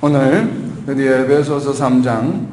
오늘 드디어 에베소서 3장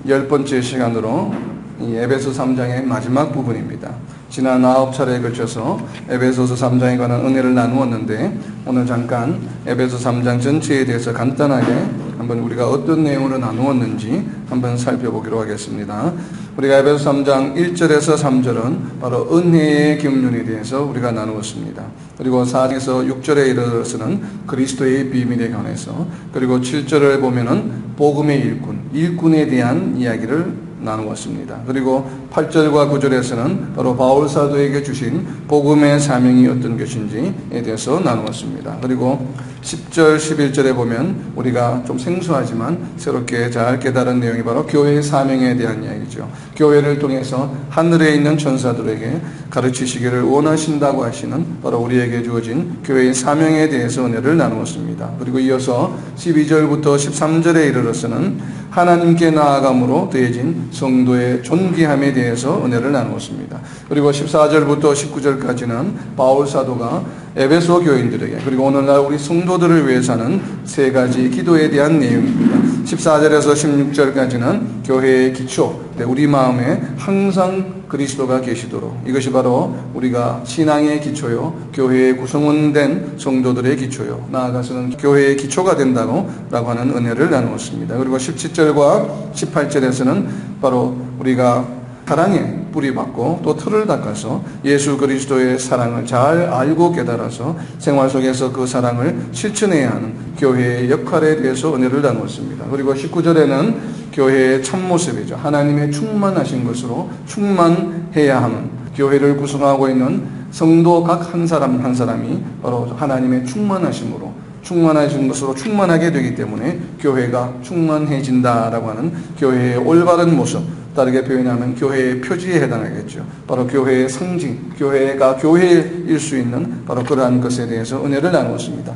10번째 시간으로 이 에베소 3장의 마지막 부분입니다. 지난 9차례에 걸쳐서 에베소서 3장에 관한 은혜를 나누었는데 오늘 잠깐 에베소 3장 전체에 대해서 간단하게 한번 우리가 어떤 내용으로 나누었는지 한번 살펴보기로 하겠습니다. 우리가 에베소 3장 1절에서 3절은 바로 은혜의 경륜에 대해서 우리가 나누었습니다. 그리고 4장에서 6절에 이르러서는 그리스도의 비밀에 관해서, 그리고 7절을 보면은 복음의 일꾼에 대한 이야기를 나누었습니다. 그리고 8절과 9절에서는 바로 바울 사도에게 주신 복음의 사명이 어떤 것인지에 대해서 나누었습니다. 그리고 10절, 11절에 보면 우리가 좀 생소하지만 새롭게 잘 깨달은 내용이 바로 교회의 사명에 대한 이야기죠. 교회를 통해서 하늘에 있는 천사들에게 가르치시기를 원하신다고 하시는 바로 우리에게 주어진 교회의 사명에 대해서 은혜를 나누었습니다. 그리고 이어서 12절부터 13절에 이르러서는 하나님께 나아감으로 더해진 성도의 존귀함에 대해서 은혜를 나누었습니다. 그리고 14절부터 19절까지는 바울 사도가 에베소 교인들에게, 그리고 오늘날 우리 성도들을 위해서 하는 세 가지 기도에 대한 내용입니다. 14절에서 16절까지는 교회의 기초, 우리 마음에 항상 그리스도가 계시도록, 이것이 바로 우리가 신앙의 기초요, 교회의 구성원된 성도들의 기초요, 나아가서는 교회의 기초가 된다고 하는 은혜를 나누었습니다. 그리고 17절과 18절에서는 바로 우리가 사랑에 뿌리박고 또 틀을 닦아서 예수 그리스도의 사랑을 잘 알고 깨달아서 생활 속에서 그 사랑을 실천해야 하는 교회의 역할에 대해서 은혜를 나누었습니다. 그리고 19절에는 교회의 참모습이죠. 하나님의 충만하신 것으로 충만해야 하는, 교회를 구성하고 있는 성도 각 한 사람 한 사람이 바로 하나님의 충만하심으로, 충만하신 것으로 충만하게 되기 때문에 교회가 충만해진다라고 하는 교회의 올바른 모습, 다르게 표현하면 교회의 표지에 해당하겠죠. 바로 교회의 상징, 교회가 교회일 수 있는 바로 그러한 것에 대해서 은혜를 나누었습니다.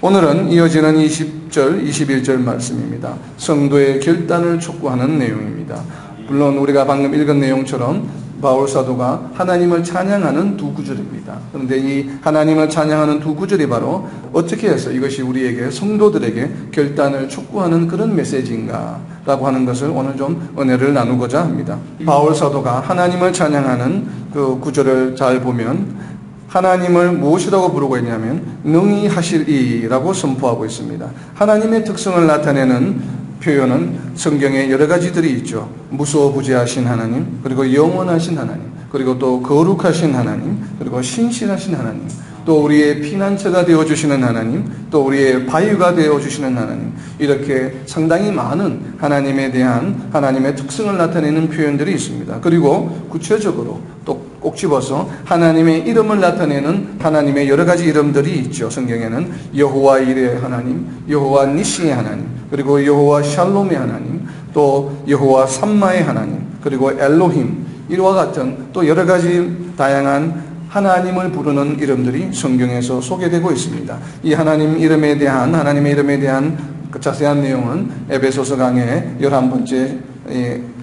오늘은 이어지는 20절, 21절 말씀입니다. 성도의 결단을 촉구하는 내용입니다. 물론 우리가 방금 읽은 내용처럼 바울 사도가 하나님을 찬양하는 두 구절입니다. 그런데 이 하나님을 찬양하는 두 구절이 바로 어떻게 해서 이것이 우리에게, 성도들에게 결단을 촉구하는 그런 메시지인가 라고 하는 것을 오늘 좀 은혜를 나누고자 합니다. 바울 사도가 하나님을 찬양하는 그 구절을 잘 보면 하나님을 무엇이라고 부르고 있냐면 능히 하실 이라고 선포하고 있습니다. 하나님의 특성을 나타내는 표현은 성경에 여러 가지들이 있죠. 무소부재하신 하나님, 그리고 영원하신 하나님, 그리고 또 거룩하신 하나님, 그리고 신실하신 하나님, 또 우리의 피난처가 되어주시는 하나님, 또 우리의 바위가 되어주시는 하나님, 이렇게 상당히 많은 하나님에 대한 하나님의 특성을 나타내는 표현들이 있습니다. 그리고 구체적으로 또 꼭 집어서 하나님의 이름을 나타내는 하나님의 여러 가지 이름들이 있죠. 성경에는 여호와 이레 하나님, 여호와 니시의 하나님, 그리고 여호와 샬롬의 하나님, 또 여호와 삼마의 하나님, 그리고 엘로힘, 이와 같은 또 여러 가지 다양한 하나님을 부르는 이름들이 성경에서 소개되고 있습니다. 이 하나님의 이름에 대한 그 자세한 내용은 에베소서 강의 11번째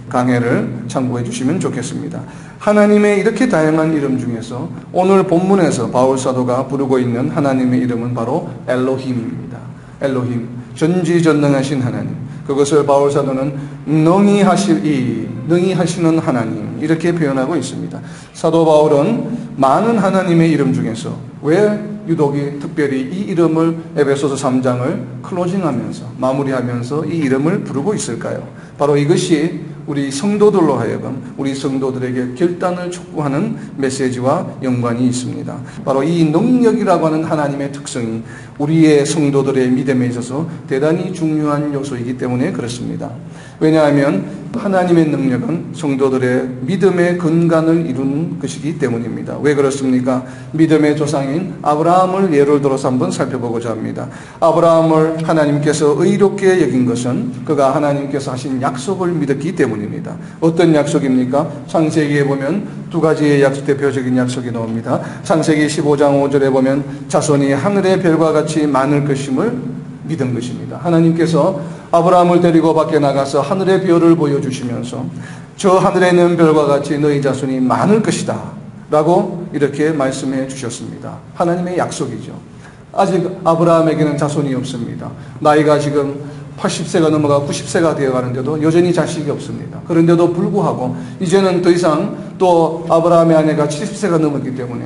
강해를 참고해 주시면 좋겠습니다. 하나님의 이렇게 다양한 이름 중에서 오늘 본문에서 바울 사도가 부르고 있는 하나님의 이름은 바로 엘로힘입니다. 엘로힘, 전지전능하신 하나님. 그것을 바울 사도는 능히 하시는 하나님, 이렇게 표현하고 있습니다. 사도 바울은 많은 하나님의 이름 중에서 왜 유독이 특별히 이 이름을 에베소서 3장을 클로징하면서, 마무리하면서 이 이름을 부르고 있을까요? 바로 이것이 우리 성도들로 하여금 우리 성도들에게 결단을 촉구하는 메시지와 연관이 있습니다. 바로 이 능력이라고 하는 하나님의 특성이 우리의 성도들의 믿음에 있어서 대단히 중요한 요소이기 때문에 그렇습니다. 왜냐하면 하나님의 능력은 성도들의 믿음의 근간을 이루는 것이기 때문입니다. 왜 그렇습니까? 믿음의 조상인 아브라함을 예를 들어서 한번 살펴보고자 합니다. 아브라함을 하나님께서 의롭게 여긴 것은 그가 하나님께서 하신 약속을 믿었기 때문입니다. 어떤 약속입니까? 창세기에 보면 두 가지의 대표적인 약속이 나옵니다. 창세기 15장 5절에 보면 자손이 하늘의 별과 같이 많을 것임을 믿은 것입니다. 하나님께서 아브라함을 데리고 밖에 나가서 하늘의 별을 보여주시면서 저 하늘에 있는 별과 같이 너희 자손이 많을 것이다 라고 이렇게 말씀해 주셨습니다. 하나님의 약속이죠. 아직 아브라함에게는 자손이 없습니다. 나이가 지금 80세가 넘어가 90세가 되어가는데도 여전히 자식이 없습니다. 그런데도 불구하고 이제는 더 이상 또 아브라함의 아내가 70세가 넘었기 때문에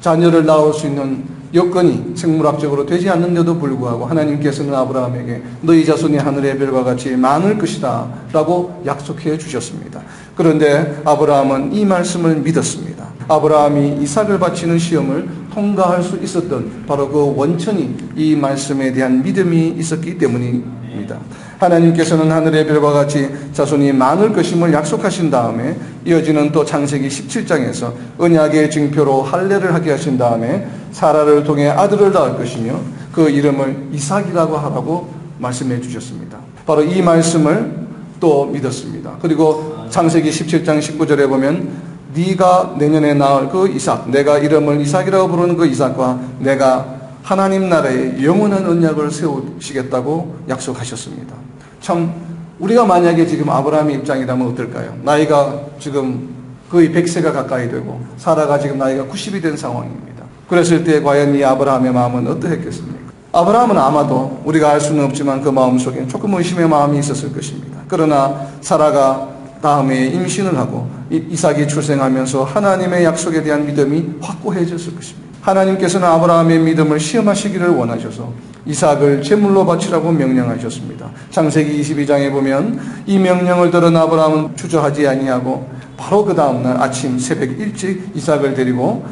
자녀를 낳을 수 있는 여건이 생물학적으로 되지 않는데도 불구하고 하나님께서는 아브라함에게 너희 자손이 하늘의 별과 같이 많을 것이다 라고 약속해 주셨습니다. 그런데 아브라함은 이 말씀을 믿었습니다. 아브라함이 이삭을 바치는 시험을 통과할 수 있었던 바로 그 원천이 이 말씀에 대한 믿음이 있었기 때문입니다. 하나님께서는 하늘의 별과 같이 자손이 많을 것임을 약속하신 다음에 이어지는 또 창세기 17장에서 언약의 징표로 할례를 하게 하신 다음에 사라를 통해 아들을 낳을 것이며 그 이름을 이삭이라고 하라고 말씀해 주셨습니다. 바로 이 말씀을 또 믿었습니다. 그리고 창세기 17장 19절에 보면 네가 내년에 낳을 그 이삭, 내가 이름을 이삭이라고 부르는 그 이삭과 내가 하나님 나라에 영원한 언약을 세우시겠다고 약속하셨습니다. 참 우리가 만약에 지금 아브라함의 입장이라면 어떨까요? 나이가 지금 거의 100세가 가까이 되고 사라가 지금 나이가 90이 된 상황입니다. 그랬을 때 과연 이 아브라함의 마음은 어떠했겠습니까? 아브라함은 아마도 우리가 알 수는 없지만 그 마음속에 조금 의심의 마음이 있었을 것입니다. 그러나 사라가 다음에 임신을 하고 이삭이 출생하면서 하나님의 약속에 대한 믿음이 확고해졌을 것입니다. 하나님께서는 아브라함의 믿음을 시험하시기를 원하셔서 이삭을 제물로 바치라고 명령하셨습니다. 창세기 22장에 보면 이 명령을 들은 아브라함은 주저하지 아니하고 바로 그 다음날 아침 새벽 일찍 이삭을 데리고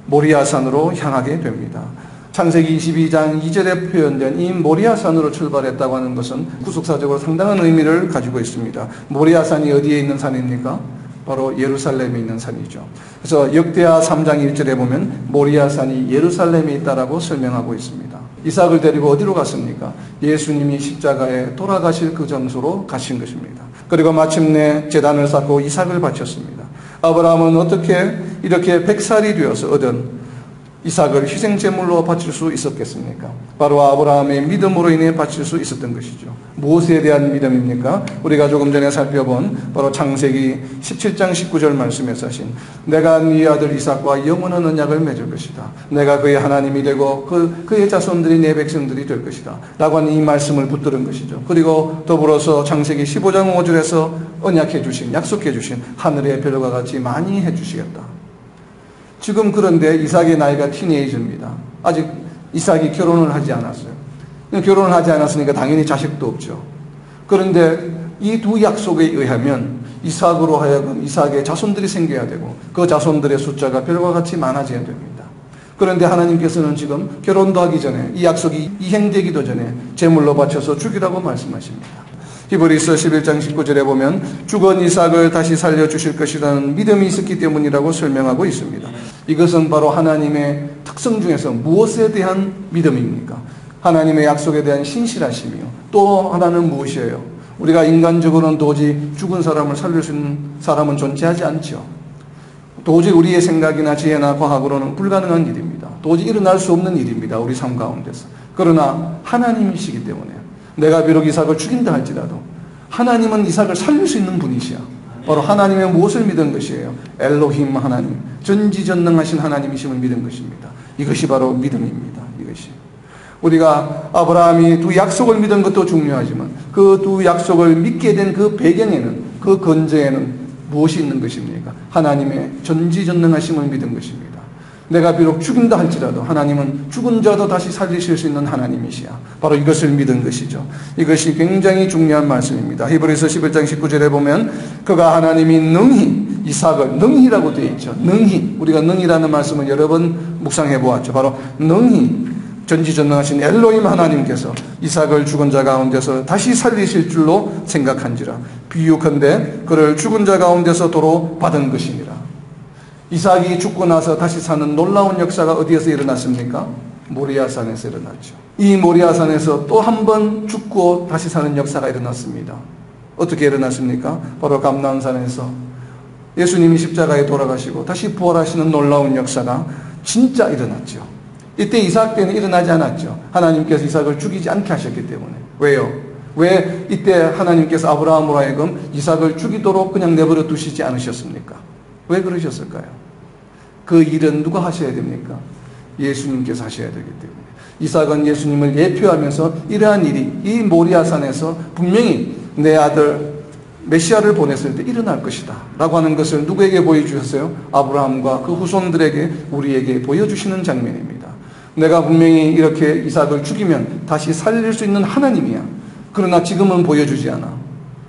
모리아산으로 향하게 됩니다. 창세기 22장 2절에 표현된 이 모리아산으로 출발했다고 하는 것은 구속사적으로 상당한 의미를 가지고 있습니다. 모리아산이 어디에 있는 산입니까? 바로 예루살렘에 있는 산이죠. 그래서 역대하 3장 1절에 보면 모리아산이 예루살렘에 있다라고 설명하고 있습니다. 이삭을 데리고 어디로 갔습니까? 예수님이 십자가에 돌아가실 그 장소로 가신 것입니다. 그리고 마침내 제단을 쌓고 이삭을 바쳤습니다. 아브라함은 어떻게 이렇게 100살이 되어서 얻은 이삭을 희생제물로 바칠 수 있었겠습니까? 바로 아브라함의 믿음으로 인해 바칠 수 있었던 것이죠. 무엇에 대한 믿음입니까? 우리가 조금 전에 살펴본 바로 창세기 17장 19절 말씀에서 하신 내가 네 아들 이삭과 영원한 언약을 맺을 것이다. 내가 그의 하나님이 되고 그의 자손들이 내 백성들이 될 것이다. 라고 하는 이 말씀을 붙들은 것이죠. 그리고 더불어서 창세기 15장 5절에서 언약해 주신, 약속해 주신 하늘의 별과 같이 많이 해 주시겠다. 지금 그런데 이삭의 나이가 티네이저입니다. 아직 이삭이 결혼을 하지 않았어요. 결혼을 하지 않았으니까 당연히 자식도 없죠. 그런데 이 두 약속에 의하면 이삭으로 하여금 이삭의 자손들이 생겨야 되고 그 자손들의 숫자가 별과 같이 많아져야 됩니다. 그런데 하나님께서는 지금 결혼도 하기 전에 이 약속이 이행되기도 전에 제물로 바쳐서 죽이라고 말씀하십니다. 히브리서 11장 19절에 보면 죽은 이삭을 다시 살려주실 것이라는 믿음이 있었기 때문이라고 설명하고 있습니다. 이것은 바로 하나님의 특성 중에서 무엇에 대한 믿음입니까? 하나님의 약속에 대한 신실하심이요. 또 하나는 무엇이에요? 우리가 인간적으로는 도저히 죽은 사람을 살릴 수 있는 사람은 존재하지 않죠. 도저히 우리의 생각이나 지혜나 과학으로는 불가능한 일입니다. 도저히 일어날 수 없는 일입니다. 우리 삶 가운데서. 그러나 하나님이시기 때문에 내가 비록 이삭을 죽인다 할지라도 하나님은 이삭을 살릴 수 있는 분이시야. 바로 하나님의 무엇을 믿은 것이에요? 엘로힘 하나님, 전지전능하신 하나님이심을 믿은 것입니다. 이것이 바로 믿음입니다. 이것이 우리가 아브라함이 두 약속을 믿은 것도 중요하지만 그 두 약속을 믿게 된 그 배경에는, 그 근저에는 무엇이 있는 것입니까? 하나님의 전지전능하심을 믿은 것입니다. 내가 비록 죽인다 할지라도 하나님은 죽은 자도 다시 살리실 수 있는 하나님이시야. 바로 이것을 믿은 것이죠. 이것이 굉장히 중요한 말씀입니다. 히브리서 11장 19절에 보면 그가 하나님이 능히 이삭을, 능히라고 되어 있죠. 능히, 우리가 능히라는 말씀을 여러 번 묵상해 보았죠. 바로 능히 전지전능하신 엘로힘 하나님께서 이삭을 죽은 자 가운데서 다시 살리실 줄로 생각한지라. 비유컨대 그를 죽은 자 가운데서 도로 받은 것이니라. 이삭이 죽고 나서 다시 사는 놀라운 역사가 어디에서 일어났습니까? 모리아산에서 일어났죠. 이 모리아산에서 또 한 번 죽고 다시 사는 역사가 일어났습니다. 어떻게 일어났습니까? 바로 감람산에서 예수님이 십자가에 돌아가시고 다시 부활하시는 놀라운 역사가 진짜 일어났죠. 이때 이삭 때는 일어나지 않았죠. 하나님께서 이삭을 죽이지 않게 하셨기 때문에. 왜요? 왜 이때 하나님께서 아브라함으로 하여금 이삭을 죽이도록 그냥 내버려 두시지 않으셨습니까? 왜 그러셨을까요? 그 일은 누가 하셔야 됩니까? 예수님께서 하셔야 되기 때문에. 이삭은 예수님을 예표하면서 이러한 일이 이 모리아산에서 분명히 내 아들 메시아를 보냈을 때 일어날 것이다 라고 하는 것을 누구에게 보여주셨어요? 아브라함과 그 후손들에게, 우리에게 보여주시는 장면입니다. 내가 분명히 이렇게 이삭을 죽이면 다시 살릴 수 있는 하나님이야. 그러나 지금은 보여주지 않아.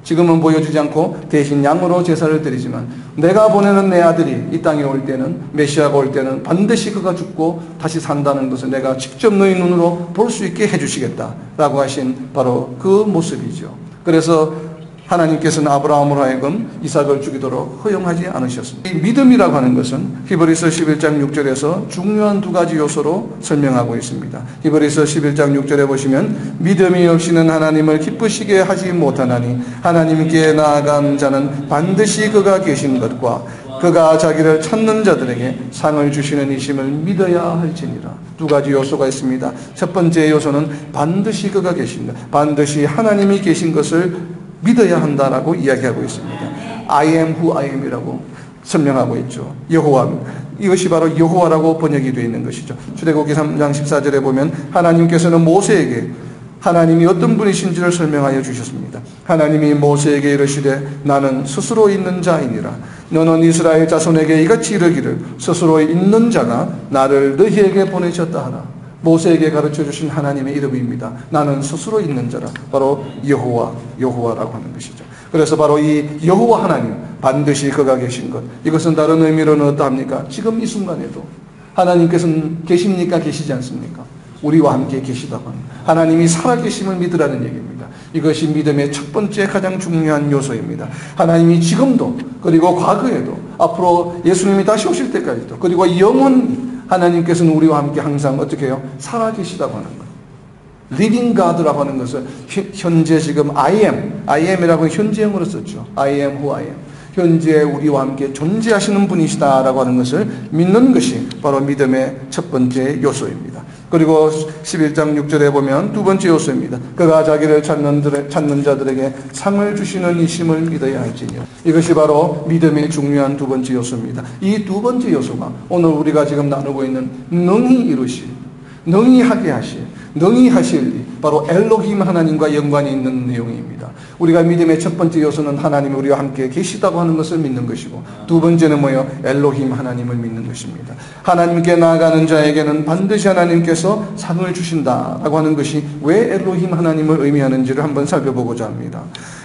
지금은 보여주지 않고 대신 양으로 제사를 드리지만 내가 보내는 내 아들이 이 땅에 올 때는, 메시아가 올 때는 반드시 그가 죽고 다시 산다는 것을 내가 직접 너희 눈으로 볼 수 있게 해주시겠다 라고 하신 바로 그 모습이죠. 그래서 하나님께서는 아브라함으로 하여금 이삭을 죽이도록 허용하지 않으셨습니다. 이 믿음이라고 하는 것은 히브리서 11장 6절에서 중요한 두 가지 요소로 설명하고 있습니다. 히브리서 11장 6절에 보시면 믿음이 없이는 하나님을 기쁘시게 하지 못하나니 하나님께 나아간 자는 반드시 그가 계신 것과 그가 자기를 찾는 자들에게 상을 주시는 이심을 믿어야 할지니라. 두 가지 요소가 있습니다. 첫 번째 요소는 반드시 그가 계신다. 반드시 하나님이 계신 것을 믿어야 한다라고 이야기하고 있습니다. I am who I am이라고 설명하고 있죠. 여호와. 이것이 바로 여호와라고 번역이 되어 있는 것이죠. 출애굽기 3장 14절에 보면 하나님께서는 모세에게 하나님이 어떤 분이신지를 설명하여 주셨습니다. 하나님이 모세에게 이르시되 나는 스스로 있는 자이니라. 너는 이스라엘 자손에게 이같이 이르기를 스스로 있는 자가 나를 너희에게 보내셨다 하라. 모세에게 가르쳐 주신 하나님의 이름입니다. 나는 스스로 있는 자라. 바로 여호와라고 하는 것이죠. 그래서 바로 이 여호와 하나님, 반드시 그가 계신 것. 이것은 다른 의미로는 어떠합니까? 지금 이 순간에도 하나님께서는 계십니까? 계시지 않습니까? 우리와 함께 계시다고 합니다. 하나님이 살아계심을 믿으라는 얘기입니다. 이것이 믿음의 첫 번째 가장 중요한 요소입니다. 하나님이 지금도, 그리고 과거에도, 앞으로 예수님이 다시 오실 때까지도, 그리고 영원히 하나님께서는 우리와 함께 항상 어떻게 해요? 살아계시다고 하는 거예요. Living God라고 하는 것을 현재 지금 I am이라고 현재형으로 썼죠. I am who I am. 현재 우리와 함께 존재하시는 분이시다라고 하는 것을 믿는 것이 바로 믿음의 첫 번째 요소입니다. 그리고 11장 6절에 보면 두 번째 요소입니다. 그가 자기를 찾는 자들에게 상을 주시는 이심을 믿어야 할지니요. 이것이 바로 믿음의 중요한 두 번째 요소입니다. 이 두 번째 요소가 오늘 우리가 지금 나누고 있는 능히 이루실, 능히 하게 하실, 능히 하실 일, 바로 엘로힘 하나님과 연관이 있는 내용입니다. 우리가 믿음의 첫 번째 요소는 하나님이 우리와 함께 계시다고 하는 것을 믿는 것이고, 두 번째는 뭐예요? 엘로힘 하나님을 믿는 것입니다. 하나님께 나아가는 자에게는 반드시 하나님께서 상을 주신다라고 하는 것이 왜 엘로힘 하나님을 의미하는지를 한번 살펴보고자 합니다.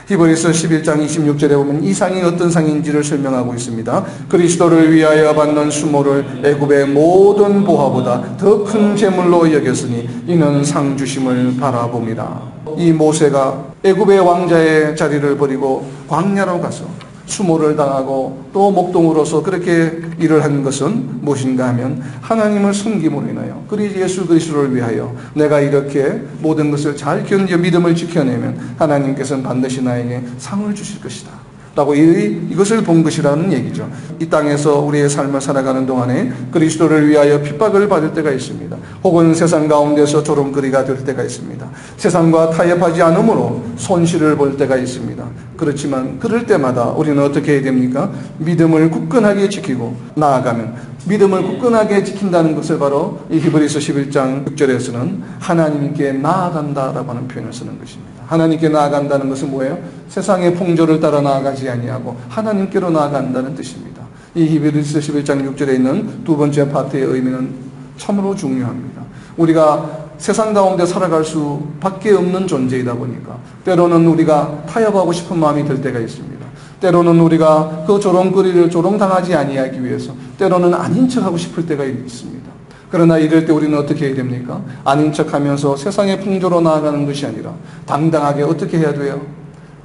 히브리서 11장 26절에 보면 이 상이 어떤 상인지를 설명하고 있습니다. 그리스도를 위하여 받는 수모를 애굽의 모든 보화보다 더 큰 재물로 여겼으니 이는 상 주심을 바라봅니다. 이 모세가 애굽의 왕자의 자리를 버리고 광야로 가서 수모를 당하고 또 목동으로서 그렇게 일을 한 것은 무엇인가 하면 하나님을 섬김으로 인하여 예수 그리스도를 위하여 내가 이렇게 모든 것을 잘 견뎌 믿음을 지켜내면 하나님께서는 반드시 나에게 상을 주실 것이다 라고 이것을 본 것이라는 얘기죠. 이 땅에서 우리의 삶을 살아가는 동안에 그리스도를 위하여 핍박을 받을 때가 있습니다. 혹은 세상 가운데서 조롱거리가 될 때가 있습니다. 세상과 타협하지 않으므로 손실을 볼 때가 있습니다. 그렇지만 그럴 때마다 우리는 어떻게 해야 됩니까? 믿음을 굳건하게 지키고 나아가면, 믿음을 굳건하게 지킨다는 것을 바로 이 히브리서 11장 6절에서는 하나님께 나아간다라고 하는 표현을 쓰는 것입니다. 하나님께 나아간다는 것은 뭐예요? 세상의 풍조를 따라 나아가지 아니하고 하나님께로 나아간다는 뜻입니다. 이 히브리서 11장 6절에 있는 두 번째 파트의 의미는 참으로 중요합니다. 우리가 세상 가운데 살아갈 수밖에 없는 존재이다 보니까 때로는 우리가 타협하고 싶은 마음이 들 때가 있습니다. 때로는 우리가 그 조롱거리를 조롱당하지 아니하기 위해서 때로는 아닌 척하고 싶을 때가 있습니다. 그러나 이럴 때 우리는 어떻게 해야 됩니까? 아닌 척하면서 세상의 풍조로 나아가는 것이 아니라 당당하게 어떻게 해야 돼요?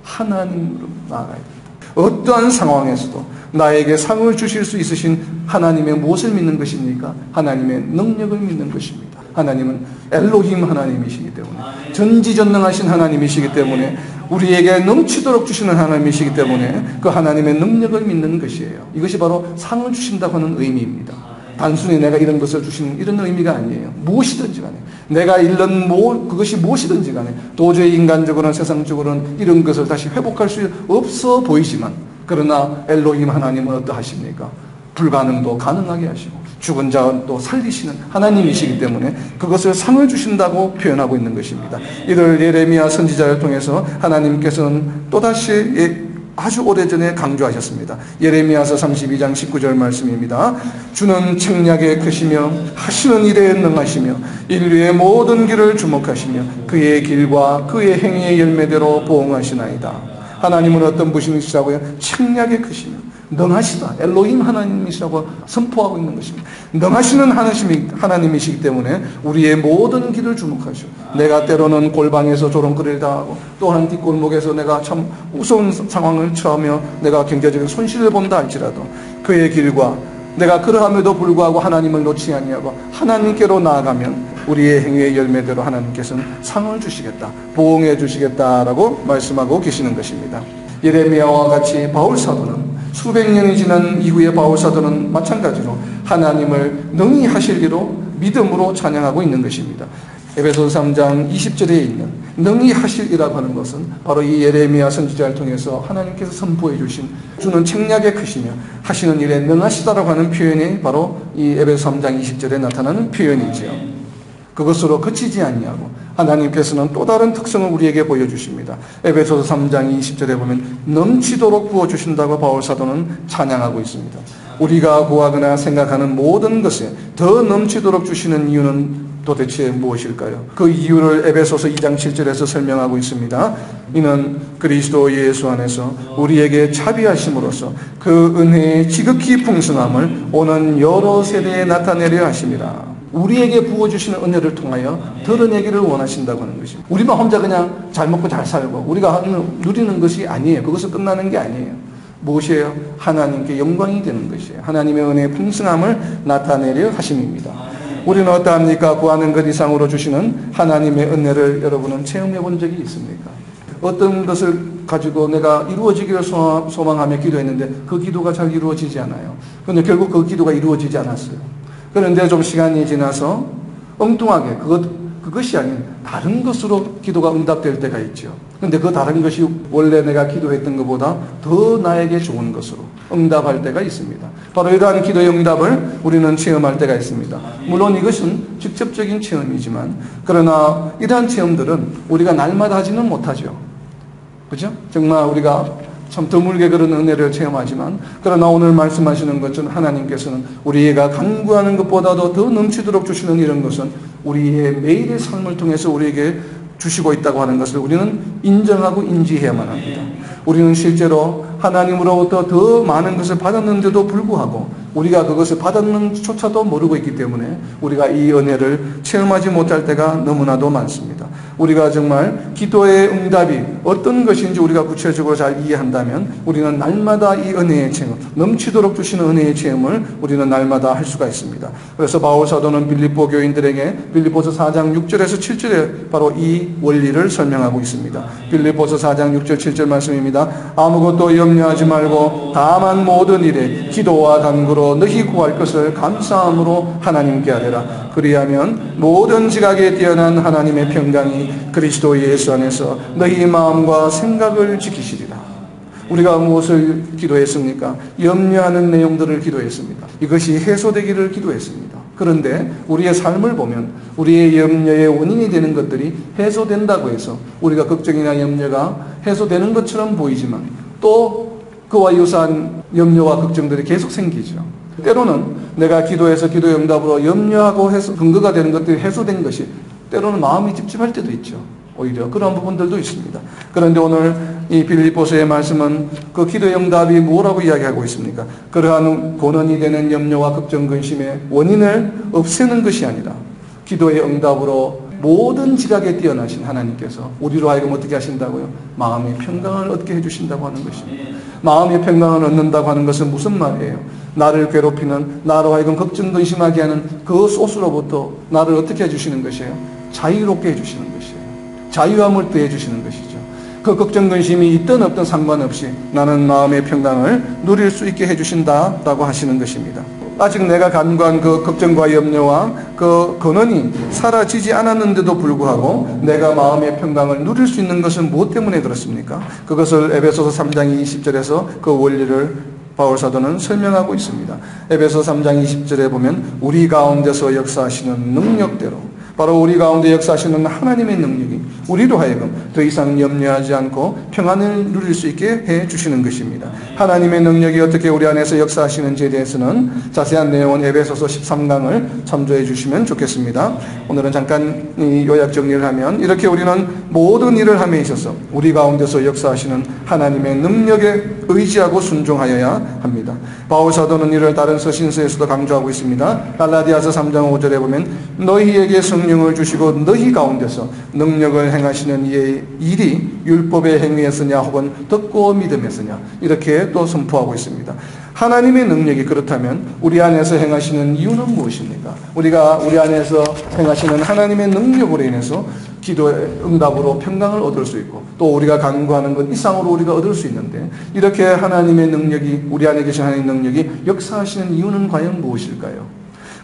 하나님으로 나아가야 됩니다. 어떠한 상황에서도 나에게 상을 주실 수 있으신 하나님의 무엇을 믿는 것입니까? 하나님의 능력을 믿는 것입니다. 하나님은 엘로힘 하나님이시기 때문에, 전지전능하신 하나님이시기 때문에, 우리에게 넘치도록 주시는 하나님이시기 때문에 그 하나님의 능력을 믿는 것이에요. 이것이 바로 상을 주신다고 하는 의미입니다. 단순히 내가 이런 것을 주시는 이런 의미가 아니에요. 무엇이든지 간에, 내가 잃는 그것이 무엇이든지 간에 도저히 인간적으로는 세상적으로는 이런 것을 다시 회복할 수 없어 보이지만, 그러나 엘로힘 하나님은 어떠하십니까? 불가능도 가능하게 하시고 죽은 자도 살리시는 하나님이시기 때문에 그것을 상을 주신다고 표현하고 있는 것입니다. 이를 예레미야 선지자를 통해서 하나님께서는 또다시 아주 오래전에 강조하셨습니다. 예레미야서 32장 19절 말씀입니다. 주는 책략에 크시며 하시는 일에 능하시며 인류의 모든 길을 주목하시며 그의 길과 그의 행위의 열매대로 보응하시나이다. 하나님은 어떤 분이시라고요? 책략에 크시며 능하시다. 엘로힘 하나님이시라고 선포하고 있는 것입니다. 능하시는 하나님이시기 때문에 우리의 모든 길을 주목하시오. 내가 때로는 골방에서 조롱거리를 당하고 또한 뒷골목에서 내가 참 무서운 상황을 처하며 내가 경제적인 손실을 본다 할지라도 그의 길과 내가 그러함에도 불구하고 하나님을 놓지 아니하고 하나님께로 나아가면 우리의 행위의 열매대로 하나님께서는 상을 주시겠다, 보응해 주시겠다라고 말씀하고 계시는 것입니다. 예레미야와 같이 바울 사도는 수백 년이 지난 이후에 바울 사도는 마찬가지로 하나님을 능히 하실 이로 믿음으로 찬양하고 있는 것입니다. 에베소서 3장 20절에 있는 능히 하실 이라고 하는 것은 바로 이 예레미야 선지자를 통해서 하나님께서 선포해 주신 주는 책략에 크시며 하시는 일에 능하시다라고 하는 표현이 바로 이 에베소 3장 20절에 나타나는 표현이지요. 그것으로 그치지 아니하고 하나님께서는 또 다른 특성을 우리에게 보여주십니다. 에베소서 3장 20절에 보면 넘치도록 부어주신다고 바울 사도는 찬양하고 있습니다. 우리가 구하거나 생각하는 모든 것에 더 넘치도록 주시는 이유는 도대체 무엇일까요? 그 이유를 에베소서 2장 7절에서 설명하고 있습니다. 이는 그리스도 예수 안에서 우리에게 자비하심으로써 그 은혜의 지극히 풍성함을 오는 여러 세대에 나타내려 하심이라. 우리에게 부어주시는 은혜를 통하여 드러내기를 원하신다고 하는 것입니다. 우리만 혼자 그냥 잘 먹고 잘 살고 우리가 누리는 것이 아니에요. 그것은 끝나는 게 아니에요. 무엇이에요? 하나님께 영광이 되는 것이에요. 하나님의 은혜의 풍성함을 나타내려 하심입니다. 우리는 어떠합니까? 구하는 것 이상으로 주시는 하나님의 은혜를 여러분은 체험해 본 적이 있습니까? 어떤 것을 가지고 내가 이루어지기를 소망하며 기도했는데 그 기도가 잘 이루어지지 않아요. 그런데 결국 그 기도가 이루어지지 않았어요. 그런데 좀 시간이 지나서 엉뚱하게 그것이 아닌 다른 것으로 기도가 응답될 때가 있죠. 그런데 그 다른 것이 원래 내가 기도했던 것보다 더 나에게 좋은 것으로 응답할 때가 있습니다. 바로 이러한 기도의 응답을 우리는 체험할 때가 있습니다. 물론 이것은 직접적인 체험이지만 그러나 이러한 체험들은 우리가 날마다 하지는 못하죠. 그죠? 정말 우리가 참 드물게 그런 은혜를 체험하지만 그러나 오늘 말씀하시는 것은 하나님께서는 우리가 간구하는 것보다도 더 넘치도록 주시는 이런 것은 우리의 매일의 삶을 통해서 우리에게 주시고 있다고 하는 것을 우리는 인정하고 인지해야만 합니다. 우리는 실제로 하나님으로부터 더 많은 것을 받았는데도 불구하고 우리가 그것을 받았는조차도 모르고 있기 때문에 우리가 이 은혜를 체험하지 못할 때가 너무나도 많습니다. 우리가 정말 기도의 응답이 어떤 것인지 우리가 구체적으로 잘 이해한다면 우리는 날마다 이 은혜의 체험, 넘치도록 주시는 은혜의 체험을 우리는 날마다 할 수가 있습니다. 그래서 바울 사도는 빌립보 교인들에게 빌립보서 4장 6절에서 7절에 바로 이 원리를 설명하고 있습니다. 빌립보서 4장 6절 7절 말씀입니다. 아무것도 염려하지 말고 다만 모든 일에 기도와 간구로 너희 구할 것을 감사함으로 하나님께 아뢰라. 그리하면 모든 지각에 뛰어난 하나님의 평강이 그리스도 예수 안에서 너희 마음과 생각을 지키시리라. 우리가 무엇을 기도했습니까? 염려하는 내용들을 기도했습니다. 이것이 해소되기를 기도했습니다. 그런데 우리의 삶을 보면 우리의 염려의 원인이 되는 것들이 해소된다고 해서 우리가 걱정이나 염려가 해소되는 것처럼 보이지만 또 그와 유사한 염려와 걱정들이 계속 생기죠. 때로는 내가 기도해서 기도의 응답으로 염려하고 해서 근거가 되는 것들이 해소된 것이 때로는 마음이 찝찝할 때도 있죠. 오히려 그런 부분들도 있습니다. 그런데 오늘 이 빌립보서의 말씀은 그 기도의 응답이 뭐라고 이야기하고 있습니까? 그러한 고난이 되는 염려와 걱정, 근심의 원인을 없애는 것이 아니라 기도의 응답으로 모든 지각에 뛰어나신 하나님께서 우리로 하여금 어떻게 하신다고요? 마음의 평강을 얻게 해주신다고 하는 것입니다. 마음의 평강을 얻는다고 하는 것은 무슨 말이에요? 나를 괴롭히는, 나로 하여금 걱정, 근심하게 하는 그 소스로부터 나를 어떻게 해주시는 것이에요? 자유롭게 해주시는 것이에요. 자유함을 더해주시는 것이죠. 그 걱정, 근심이 있든 없든 상관없이 나는 마음의 평강을 누릴 수 있게 해주신다라고 하시는 것입니다. 아직 내가 간구한 그 걱정과 염려와 그 근원이 사라지지 않았는데도 불구하고 내가 마음의 평강을 누릴 수 있는 것은 무엇 때문에 그렇습니까? 그것을 에베소서 3장 20절에서 그 원리를 바울 사도는 설명하고 있습니다. 에베소 3장 20절에 보면 우리 가운데서 역사하시는 능력대로, 바로 우리 가운데 역사하시는 하나님의 능력이 우리로 하여금 더 이상 염려하지 않고 평안을 누릴 수 있게 해 주시는 것입니다. 하나님의 능력이 어떻게 우리 안에서 역사하시는지에 대해서는 자세한 내용은 에베소서 13강을 참조해 주시면 좋겠습니다. 오늘은 잠깐 요약 정리를 하면, 이렇게 우리는 모든 일을 함에 있어서 우리 가운데서 역사하시는 하나님의 능력에 의지하고 순종하여야 합니다. 바울 사도는 이를 다른 서신서에서도 강조하고 있습니다. 갈라디아서 3장 5절에 보면 너희에게 성령을 주시고 너희 가운데서 능력을 행하시는 이의 일이 율법의 행위에서냐 혹은 듣고 믿음에서냐, 이렇게 또 선포하고 있습니다. 하나님의 능력이 그렇다면 우리 안에서 행하시는 이유는 무엇입니까? 우리가 우리 안에서 행하시는 하나님의 능력으로 인해서 기도의 응답으로 평강을 얻을 수 있고, 또 우리가 간구하는 것 이상으로 우리가 얻을 수 있는데, 이렇게 하나님의 능력이, 우리 안에 계신 하나님의 능력이 역사하시는 이유는 과연 무엇일까요?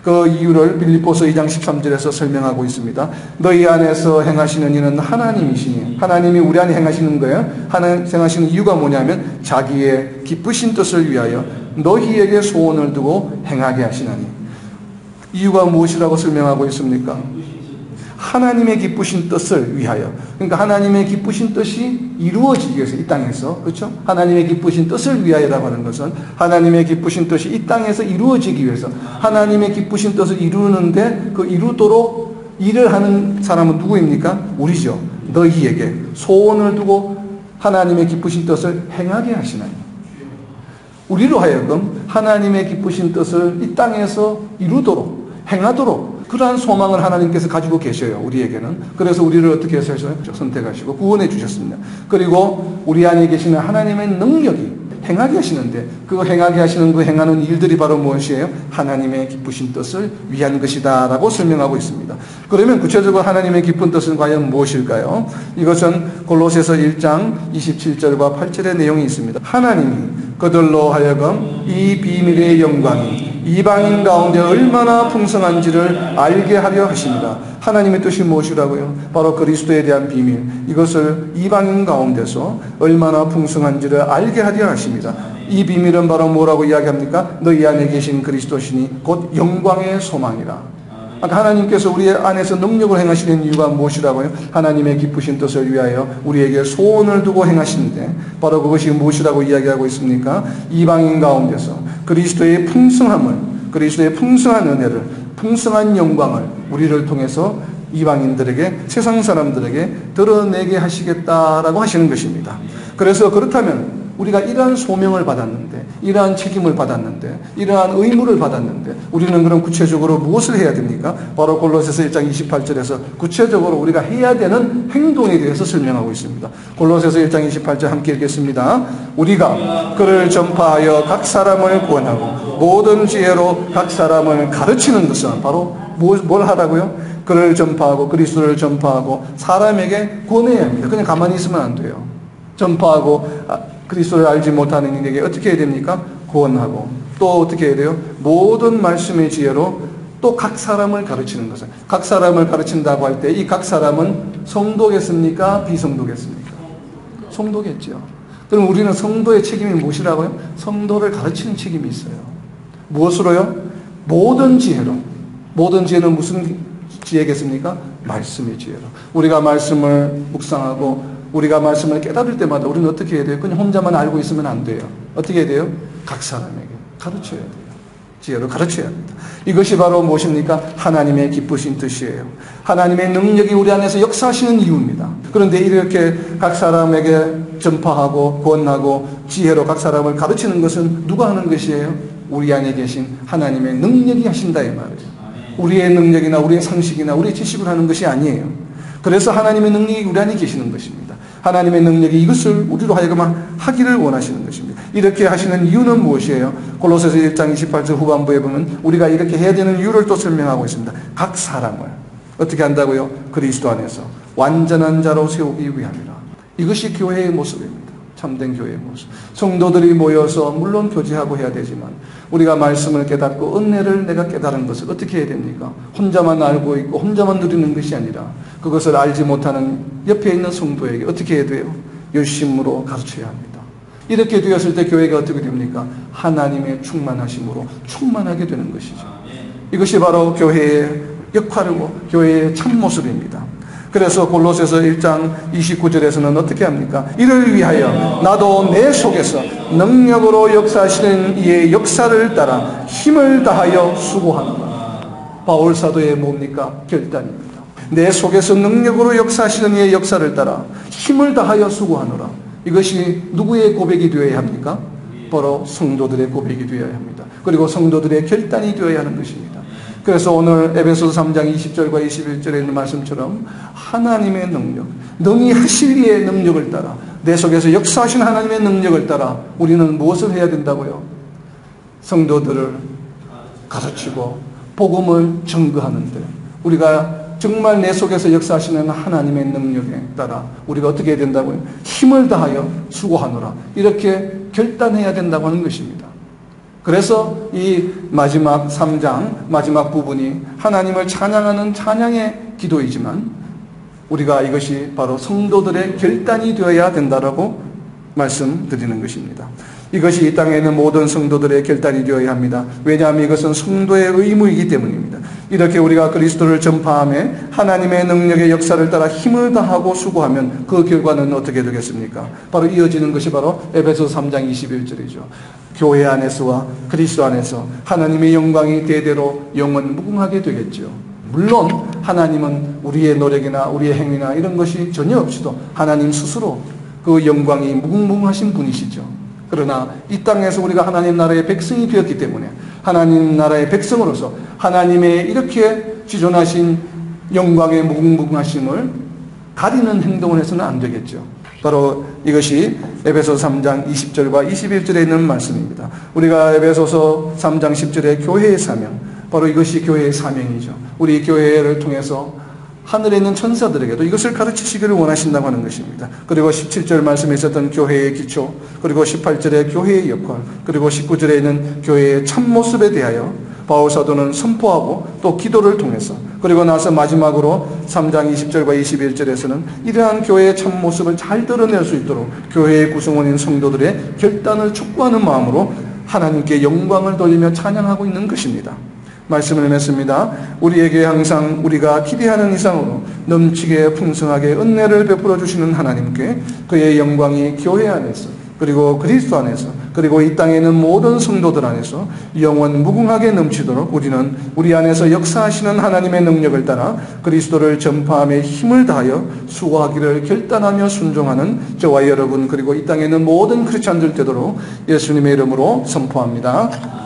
그 이유를 빌립보서 2장 13절에서 설명하고 있습니다. 너희 안에서 행하시는 이는 하나님이시니, 하나님이 우리 안에 행하시는 거예요. 하나님 행하시는 이유가 뭐냐면 자기의 기쁘신 뜻을 위하여 너희에게 소원을 두고 행하게 하시나니. 이유가 무엇이라고 설명하고 있습니까? 하나님의 기쁘신 뜻을 위하여. 그러니까 하나님의 기쁘신 뜻이 이루어지기 위해서 이 땅에서, 그렇죠? 하나님의 기쁘신 뜻을 위하여라고 하는 것은 하나님의 기쁘신 뜻이 이 땅에서 이루어지기 위해서, 하나님의 기쁘신 뜻을 이루는데 그 이루도록 일을 하는 사람은 누구입니까? 우리죠. 너희에게 소원을 두고 하나님의 기쁘신 뜻을 행하게 하시나니. 우리로 하여금 하나님의 기쁘신 뜻을 이 땅에서 이루도록, 행하도록, 그러한 소망을 하나님께서 가지고 계셔요, 우리에게는. 그래서 우리를 어떻게 해서 선택하시고 구원해 주셨습니다. 그리고 우리 안에 계시는 하나님의 능력이 행하게 하시는데, 그 행하게 하시는 그 행하는 일들이 바로 무엇이에요? 하나님의 기쁘신 뜻을 위한 것이다 라고 설명하고 있습니다. 그러면 구체적으로 하나님의 기쁜 뜻은 과연 무엇일까요? 이것은 골로새서 1장 27절과 8절의 내용이 있습니다. 하나님이 그들로 하여금 이 비밀의 영광이 이방인 가운데 얼마나 풍성한지를 알게 하려 하십니다. 하나님의 뜻이 무엇이라고요? 바로 그리스도에 대한 비밀, 이것을 이방인 가운데서 얼마나 풍성한지를 알게 하려 하십니다. 이 비밀은 바로 뭐라고 이야기합니까? 너희 안에 계신 그리스도시니 곧 영광의 소망이라. 하나님께서 우리 안에서 능력을 행하시는 이유가 무엇이라고요? 하나님의 기쁘신 뜻을 위하여 우리에게 소원을 두고 행하시는데, 바로 그것이 무엇이라고 이야기하고 있습니까? 이방인 가운데서 그리스도의 풍성함을, 그리스도의 풍성한 은혜를, 풍성한 영광을 우리를 통해서 이방인들에게, 세상 사람들에게 드러내게 하시겠다라고 하시는 것입니다. 그래서 그렇다면 우리가 이러한 소명을 받았는데, 이러한 책임을 받았는데, 이러한 의무를 받았는데, 우리는 그럼 구체적으로 무엇을 해야 됩니까? 바로 골로새서 1장 28절에서 구체적으로 우리가 해야 되는 행동에 대해서 설명하고 있습니다. 골로새서 1장 28절 함께 읽겠습니다. 우리가 그를 전파하여 각 사람을 구원하고 모든 지혜로 각 사람을 가르치는 것은 바로 뭘 하라고요? 그를 전파하고, 그리스도를 전파하고 사람에게 권해야 합니다. 그냥 가만히 있으면 안 돼요. 전파하고 그리스도를 알지 못하는 이에게 어떻게 해야 됩니까? 구원하고, 또 어떻게 해야 돼요? 모든 말씀의 지혜로 또 각 사람을 가르치는 것은, 각 사람을 가르친다고 할 때 이 각 사람은 성도겠습니까? 비성도겠습니까? 성도겠죠. 그럼 우리는 성도의 책임이 무엇이라고요? 성도를 가르치는 책임이 있어요. 무엇으로요? 모든 지혜로. 모든 지혜는 무슨 지혜겠습니까? 말씀의 지혜로. 우리가 말씀을 묵상하고 우리가 말씀을 깨달을 때마다 우리는 어떻게 해야 돼요? 그냥 혼자만 알고 있으면 안 돼요. 어떻게 해야 돼요? 각 사람에게 가르쳐야 돼요. 지혜로 가르쳐야 합니다. 이것이 바로 무엇입니까? 하나님의 기쁘신 뜻이에요. 하나님의 능력이 우리 안에서 역사하시는 이유입니다. 그런데 이렇게 각 사람에게 전파하고 권하고 지혜로 각 사람을 가르치는 것은 누가 하는 것이에요? 우리 안에 계신 하나님의 능력이 하신다 이 말이에요. 우리의 능력이나 우리의 상식이나 우리의 지식을 하는 것이 아니에요. 그래서 하나님의 능력이 우리 안에 계시는 것입니다. 하나님의 능력이 이것을 우리로 하여금 하기를 원하시는 것입니다. 이렇게 하시는 이유는 무엇이에요? 골로새서 1장 28절 후반부에 보면 우리가 이렇게 해야 되는 이유를 또 설명하고 있습니다. 각 사람을 어떻게 한다고요? 그리스도 안에서 완전한 자로 세우기 위함이라. 이것이 교회의 모습입니다. 참된 교회의 모습. 성도들이 모여서 물론 교제하고 해야 되지만 우리가 말씀을 깨닫고 은혜를 내가 깨달은 것을 어떻게 해야 됩니까? 혼자만 알고 있고 혼자만 누리는 것이 아니라 그것을 알지 못하는 옆에 있는 성도에게 어떻게 해야 돼요? 열심으로 가르쳐야 합니다. 이렇게 되었을 때 교회가 어떻게 됩니까? 하나님의 충만하심으로 충만하게 되는 것이죠. 이것이 바로 교회의 역할이고 교회의 참모습입니다. 그래서 골로새서 1장 29절에서는 어떻게 합니까? 이를 위하여 나도 내 속에서 능력으로 역사하시는 이의 역사를 따라 힘을 다하여 수고하노라. 바울 사도의 뭡니까? 결단입니다. 내 속에서 능력으로 역사하시는 이의 역사를 따라 힘을 다하여 수고하노라. 이것이 누구의 고백이 되어야 합니까? 바로 성도들의 고백이 되어야 합니다. 그리고 성도들의 결단이 되어야 하는 것입니다. 그래서 오늘 에베소서 3장 20절과 21절에 있는 말씀처럼 하나님의 능력, 능히 하실 이의 능력을 따라, 내 속에서 역사하신 하나님의 능력을 따라 우리는 무엇을 해야 된다고요? 성도들을 가르치고 복음을 증거하는데, 우리가 정말 내 속에서 역사하시는 하나님의 능력에 따라 우리가 어떻게 해야 된다고요? 힘을 다하여 수고하노라. 이렇게 결단해야 된다고 하는 것입니다. 그래서 이 마지막 3장 마지막 부분이 하나님을 찬양하는 찬양의 기도이지만 우리가 이것이 바로 성도들의 결단이 되어야 된다라고 말씀드리는 것입니다. 이것이 이 땅에 있는 모든 성도들의 결단이 되어야 합니다. 왜냐하면 이것은 성도의 의무이기 때문입니다. 이렇게 우리가 그리스도를 전파하며 하나님의 능력의 역사를 따라 힘을 다하고 수고하면 그 결과는 어떻게 되겠습니까? 바로 이어지는 것이 바로 에베소서 3장 21절이죠. 교회 안에서와 그리스도 안에서 하나님의 영광이 대대로 영원 무궁하게 되겠죠. 물론 하나님은 우리의 노력이나 우리의 행위나 이런 것이 전혀 없이도 하나님 스스로 그 영광이 무궁무궁하신 분이시죠. 그러나 이 땅에서 우리가 하나님 나라의 백성이 되었기 때문에 하나님 나라의 백성으로서 하나님의 이렇게 지존하신 영광의 무궁무궁하심을 가리는 행동을 해서는 안 되겠죠. 바로 이것이 에베소서 3장 20절과 21절에 있는 말씀입니다. 우리가 에베소서 3장 10절의 교회의 사명, 바로 이것이 교회의 사명이죠. 우리 교회를 통해서 하늘에 있는 천사들에게도 이것을 가르치시기를 원하신다고 하는 것입니다. 그리고 17절 말씀에 있었던 교회의 기초, 그리고 18절의 교회의 역할, 그리고 19절에 있는 교회의 참모습에 대하여 바울 사도는 선포하고 또 기도를 통해서, 그리고 나서 마지막으로 3장 20절과 21절에서는 이러한 교회의 참모습을 잘 드러낼 수 있도록 교회의 구성원인 성도들의 결단을 촉구하는 마음으로 하나님께 영광을 돌리며 찬양하고 있는 것입니다. 말씀을 맺습니다. 우리에게 항상 우리가 기대하는 이상으로 넘치게 풍성하게 은혜를 베풀어 주시는 하나님께 그의 영광이 교회 안에서, 그리고 그리스도 안에서, 그리고 이 땅에 있는 모든 성도들 안에서 영원 무궁하게 넘치도록 우리는 우리 안에서 역사하시는 하나님의 능력을 따라 그리스도를 전파함에 힘을 다하여 수고하기를 결단하며 순종하는 저와 여러분, 그리고 이 땅에 있는 모든 크리스찬들 되도록 예수님의 이름으로 선포합니다.